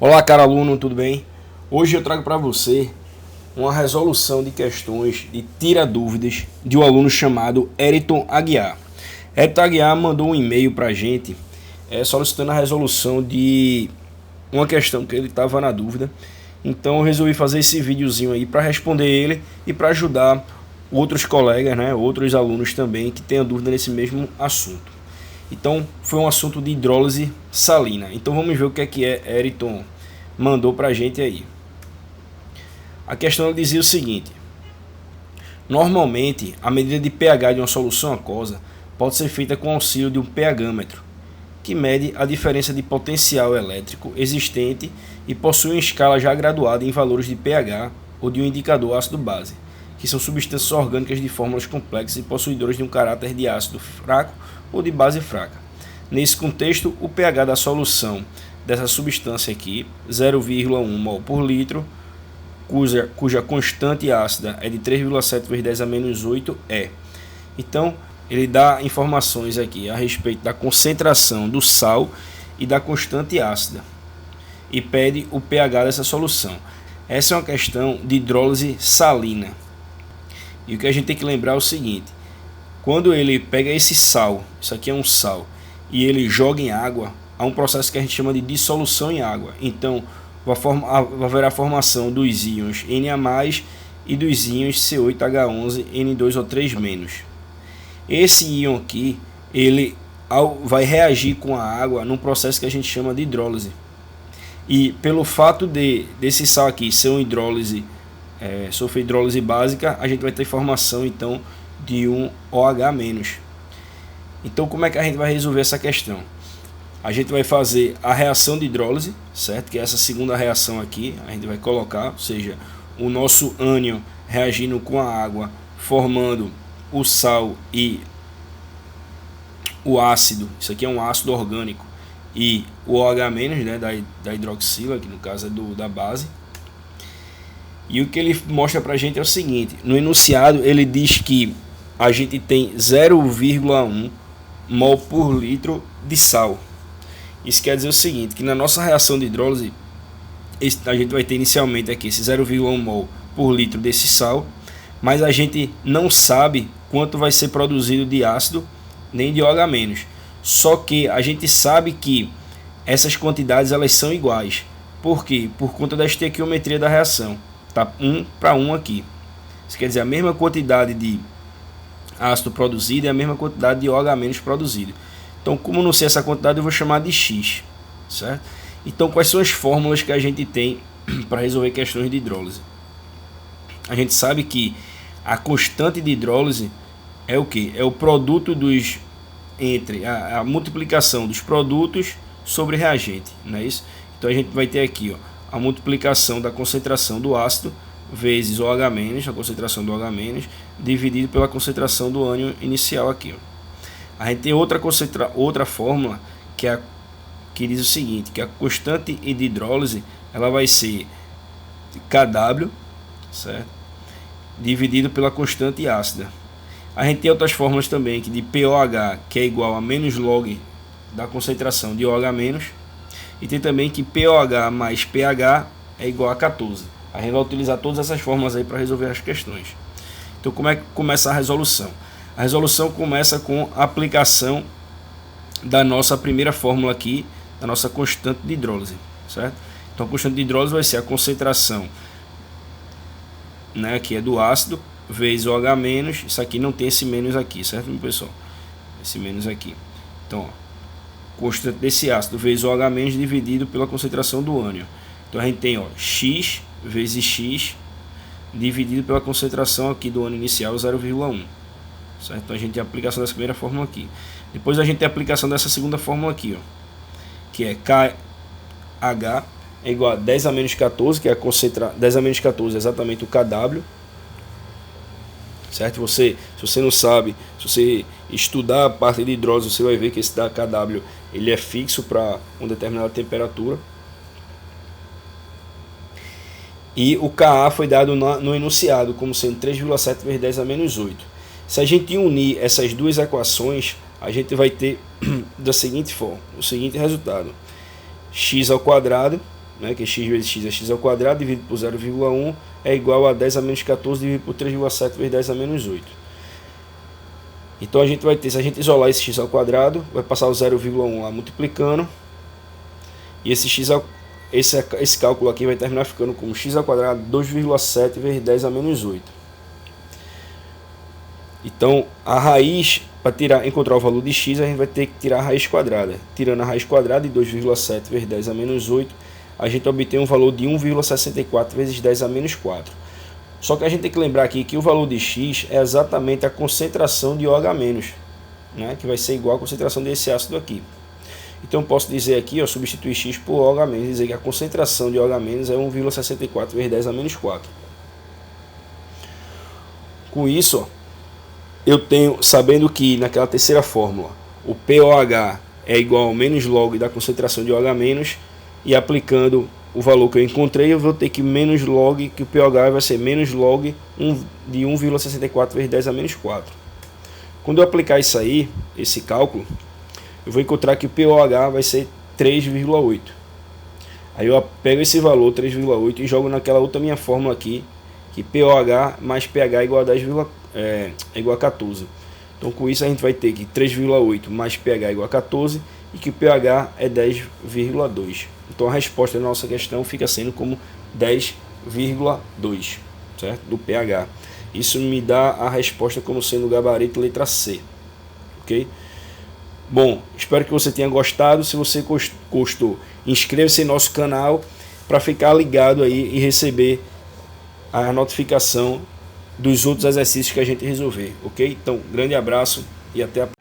Olá, caro aluno, tudo bem? Hoje eu trago para você uma resolução de questões de tira-dúvidas de um aluno chamado Eriton Aguiar. Eriton Aguiar mandou um e-mail para a gente solicitando a resolução de uma questão que ele estava na dúvida. Então eu resolvi fazer esse videozinho aí para responder ele e para ajudar outros colegas, outros alunos também que tenham dúvida nesse mesmo assunto. Então foi um assunto de hidrólise salina. Então vamos ver o que é Eriton mandou para a gente aí. A questão dizia o seguinte: normalmente a medida de pH de uma solução aquosa pode ser feita com auxílio de um pHmetro, que mede a diferença de potencial elétrico existente e possui uma escala já graduada em valores de pH ou de um indicador ácido-base, que são substâncias orgânicas de fórmulas complexas e possuidoras de um caráter de ácido fraco ou de base fraca. Nesse contexto, o pH da solução dessa substância aqui, 0,1 mol por litro, cuja constante ácida é de 3,7 vezes 10 a menos 8 é. Então, ele dá informações aqui a respeito da concentração do sal e da constante ácida e pede o pH dessa solução. Essa é uma questão de hidrólise salina. E o que a gente tem que lembrar é o seguinte: quando ele pega esse sal, isso aqui é um sal, e ele joga em água, há um processo que a gente chama de dissolução em água. Então, haverá a formação dos íons Na+, e dos íons C8H11N2O3-. Esse íon aqui, ele vai reagir com a água num processo que a gente chama de hidrólise. E pelo fato desse sal aqui ser uma hidrólise, sofrer hidrólise básica, a gente vai ter formação então de um OH-. Então como é que a gente vai resolver essa questão? A gente vai fazer a reação de hidrólise, certo? Que é essa segunda reação aqui, a gente vai colocar, ou seja, o nosso ânion reagindo com a água, formando o sal e o ácido. Isso aqui é um ácido orgânico. E o OH-, da hidroxila, que no caso é da base. E o que ele mostra pra gente é o seguinte: no enunciado ele diz que a gente tem 0,1 mol por litro de sal. Isso quer dizer o seguinte, que na nossa reação de hidrólise a gente vai ter inicialmente aqui esse 0,1 mol por litro desse sal, mas a gente não sabe quanto vai ser produzido de ácido nem de OH-. Só que a gente sabe que essas quantidades elas são iguais. Por quê? Por conta da estequiometria da reação. Tá 1 para 1 aqui. Isso quer dizer a mesma quantidade de ácido produzido e a mesma quantidade de OH- produzido. Então, como não sei essa quantidade, eu vou chamar de X, certo? Então, quais são as fórmulas que a gente tem para resolver questões de hidrólise? A gente sabe que a constante de hidrólise é o que? É o produto entre a multiplicação dos produtos sobre reagente, não é isso? Então, a gente vai ter aqui a multiplicação da concentração do ácido vezes o OH-, a concentração do OH-, dividido pela concentração do ânion inicial aqui. A gente tem outra fórmula que diz o seguinte, que a constante de hidrólise ela vai ser Kw, certo? Dividido pela constante ácida. A gente tem outras fórmulas também, que de POH, que é igual a menos log da concentração de OH-, e tem também que POH mais pH é igual a 14. A gente vai utilizar todas essas fórmulas aí para resolver as questões. Então como é que começa a resolução? A resolução começa com a aplicação da nossa primeira fórmula aqui, da nossa constante de hidrólise, certo? Então a constante de hidrólise vai ser a concentração, que é do ácido, vezes o OH-, isso aqui não tem esse menos aqui, certo, meu pessoal? Esse menos aqui. Então, constante desse ácido vezes o OH- dividido pela concentração do ânion. Então a gente tem X vezes X dividido pela concentração aqui do ânion inicial, 0,1. Certo? Então a gente tem a aplicação dessa primeira fórmula aqui. Depois a gente tem a aplicação dessa segunda fórmula aqui, que é KH é igual a 10 a menos 14, que é 10 a menos 14 é exatamente o KW. Certo? Se você não sabe, se você estudar a parte de hidrólise, você vai ver que esse da KW ele é fixo para uma determinada temperatura. E o Ka foi dado no enunciado como sendo 3,7 vezes 10 a menos 8. Se a gente unir essas duas equações, a gente vai ter da seguinte forma, o seguinte resultado: x² né, que x vezes x é x ao quadrado, dividido por 0,1 é igual a 10 a menos 14 dividido por 3,7 vezes 10 a menos 8. Então a gente vai ter, se a gente isolar esse x ao quadrado, vai passar o 0,1 lá multiplicando, e esse cálculo aqui vai terminar ficando como x ao quadrado 2,7 vezes 10 a menos 8. Então a raiz, para encontrar o valor de x, a gente vai ter que tirar a raiz quadrada. Tirando a raiz quadrada de 2,7 vezes 10 a menos 8, a gente obtém um valor de 1,64 vezes 10 a menos 4. Só que a gente tem que lembrar aqui que o valor de x é exatamente a concentração de OH-, né, que vai ser igual à concentração desse ácido aqui. Então eu posso dizer aqui, ó, substituir x por OH-, dizer que a concentração de OH- é 1,64 vezes 10 a menos 4. Com isso, ó, eu tenho, sabendo que naquela terceira fórmula o POH é igual ao menos log da concentração de OH-, e aplicando o valor que eu encontrei, eu vou ter que menos log, que o POH vai ser menos log de 1,64 vezes 10 a menos 4. Quando eu aplicar isso aí, esse cálculo, eu vou encontrar que o POH vai ser 3,8. Aí eu pego esse valor, 3,8, e jogo naquela outra minha fórmula aqui, que POH mais pH é igual a 14. Então com isso a gente vai ter que 3,8 mais pH é igual a 14 e que o pH é 10,2. Então a resposta da nossa questão fica sendo como 10,2, certo? Do pH. Isso me dá a resposta como sendo o gabarito letra C, ok? Bom, espero que você tenha gostado. Se você gostou, inscreva-se em nosso canal para ficar ligado aí e receber a notificação dos outros exercícios que a gente resolver, ok? Então, grande abraço e até a próxima.